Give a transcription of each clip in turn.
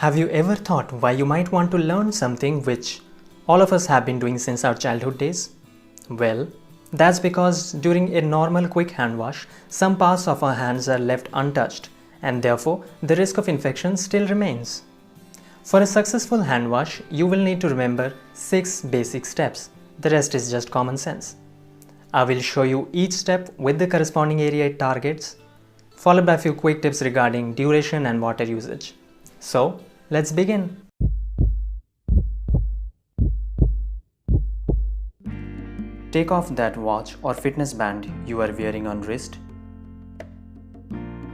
Have you ever thought why you might want to learn something which all of us have been doing since our childhood days? Well, that's because during a normal quick hand wash, some parts of our hands are left untouched and therefore the risk of infection still remains. For a successful hand wash, you will need to remember 6 basic steps. The rest is just common sense. I will show you each step with the corresponding area it targets, followed by a few quick tips regarding duration and water usage. So, let's begin. Take off that watch or fitness band you are wearing on wrist.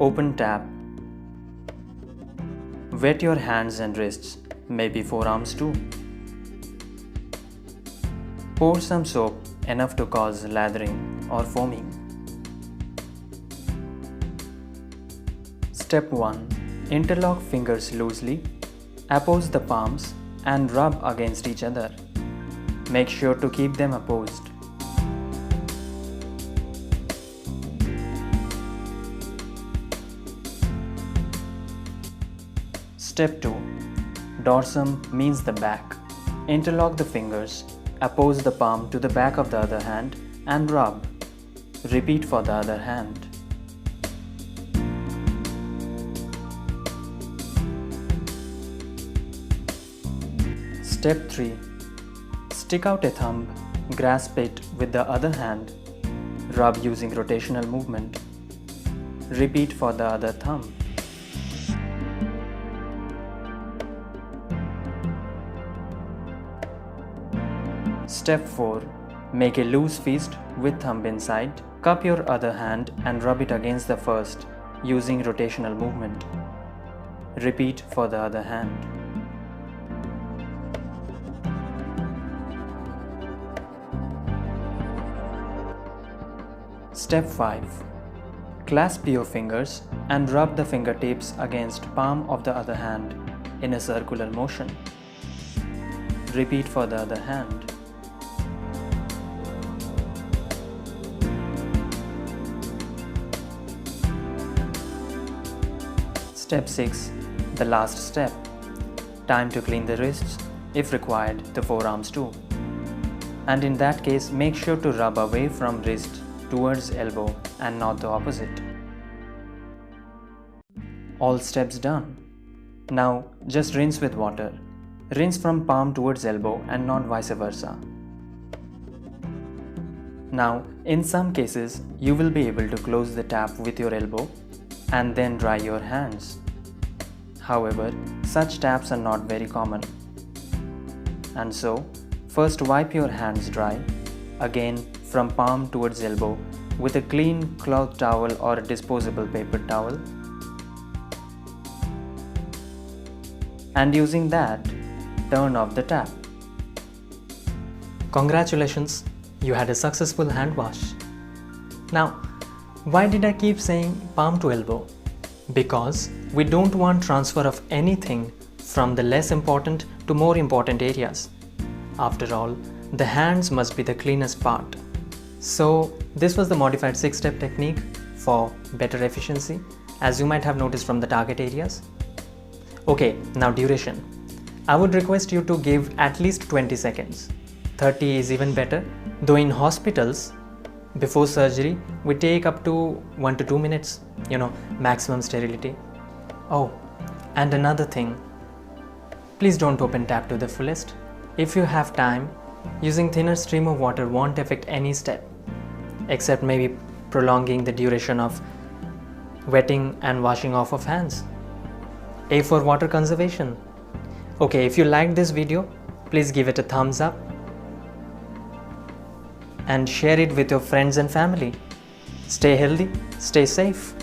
Open tap. Wet your hands and wrists, maybe forearms too. Pour some soap enough to cause lathering or foaming. Step 1. Interlock fingers loosely, oppose the palms and rub against each other. Make sure to keep them opposed. Step 2. Dorsum means the back. Interlock the fingers, oppose the palm to the back of the other hand and rub. Repeat for the other hand. Step 3. Stick out a thumb, grasp it with the other hand, rub using rotational movement. Repeat for the other thumb. Step 4. Make a loose fist with thumb inside. Cup your other hand and rub it against the first using rotational movement. Repeat for the other hand. Step 5. Clasp your fingers and rub the fingertips against palm of the other hand in a circular motion. Repeat for the other hand. Step 6. The last step. Time to clean the wrists, if required, the forearms too. And in that case, make sure to rub away from wrist towards elbow and not the opposite. All steps done. Now just rinse with water. Rinse from palm towards elbow and not vice versa. Now, in some cases, you will be able to close the tap with your elbow and then dry your hands. However, such taps are not very common. And so, first wipe your hands dry, again from palm towards elbow with a clean cloth towel or a disposable paper towel. And using that, turn off the tap. Congratulations, you had a successful hand wash. Now, why did I keep saying palm to elbow? Because we don't want transfer of anything from the less important to more important areas. After all, the hands must be the cleanest part. So this was the modified 6-step technique for better efficiency, as you might have noticed from the target areas. Okay, now duration. I would request you to give at least 20 seconds. 30 is even better, though in hospitals, before surgery, we take up to 1 to 2 minutes, maximum sterility. Oh, and another thing, please don't open tap to the fullest. If you have time, using thinner stream of water won't affect any step, except maybe prolonging the duration of wetting and washing off of hands. A for water conservation. Okay, if you liked this video, please give it a thumbs up and share it with your friends and family. Stay healthy, stay safe.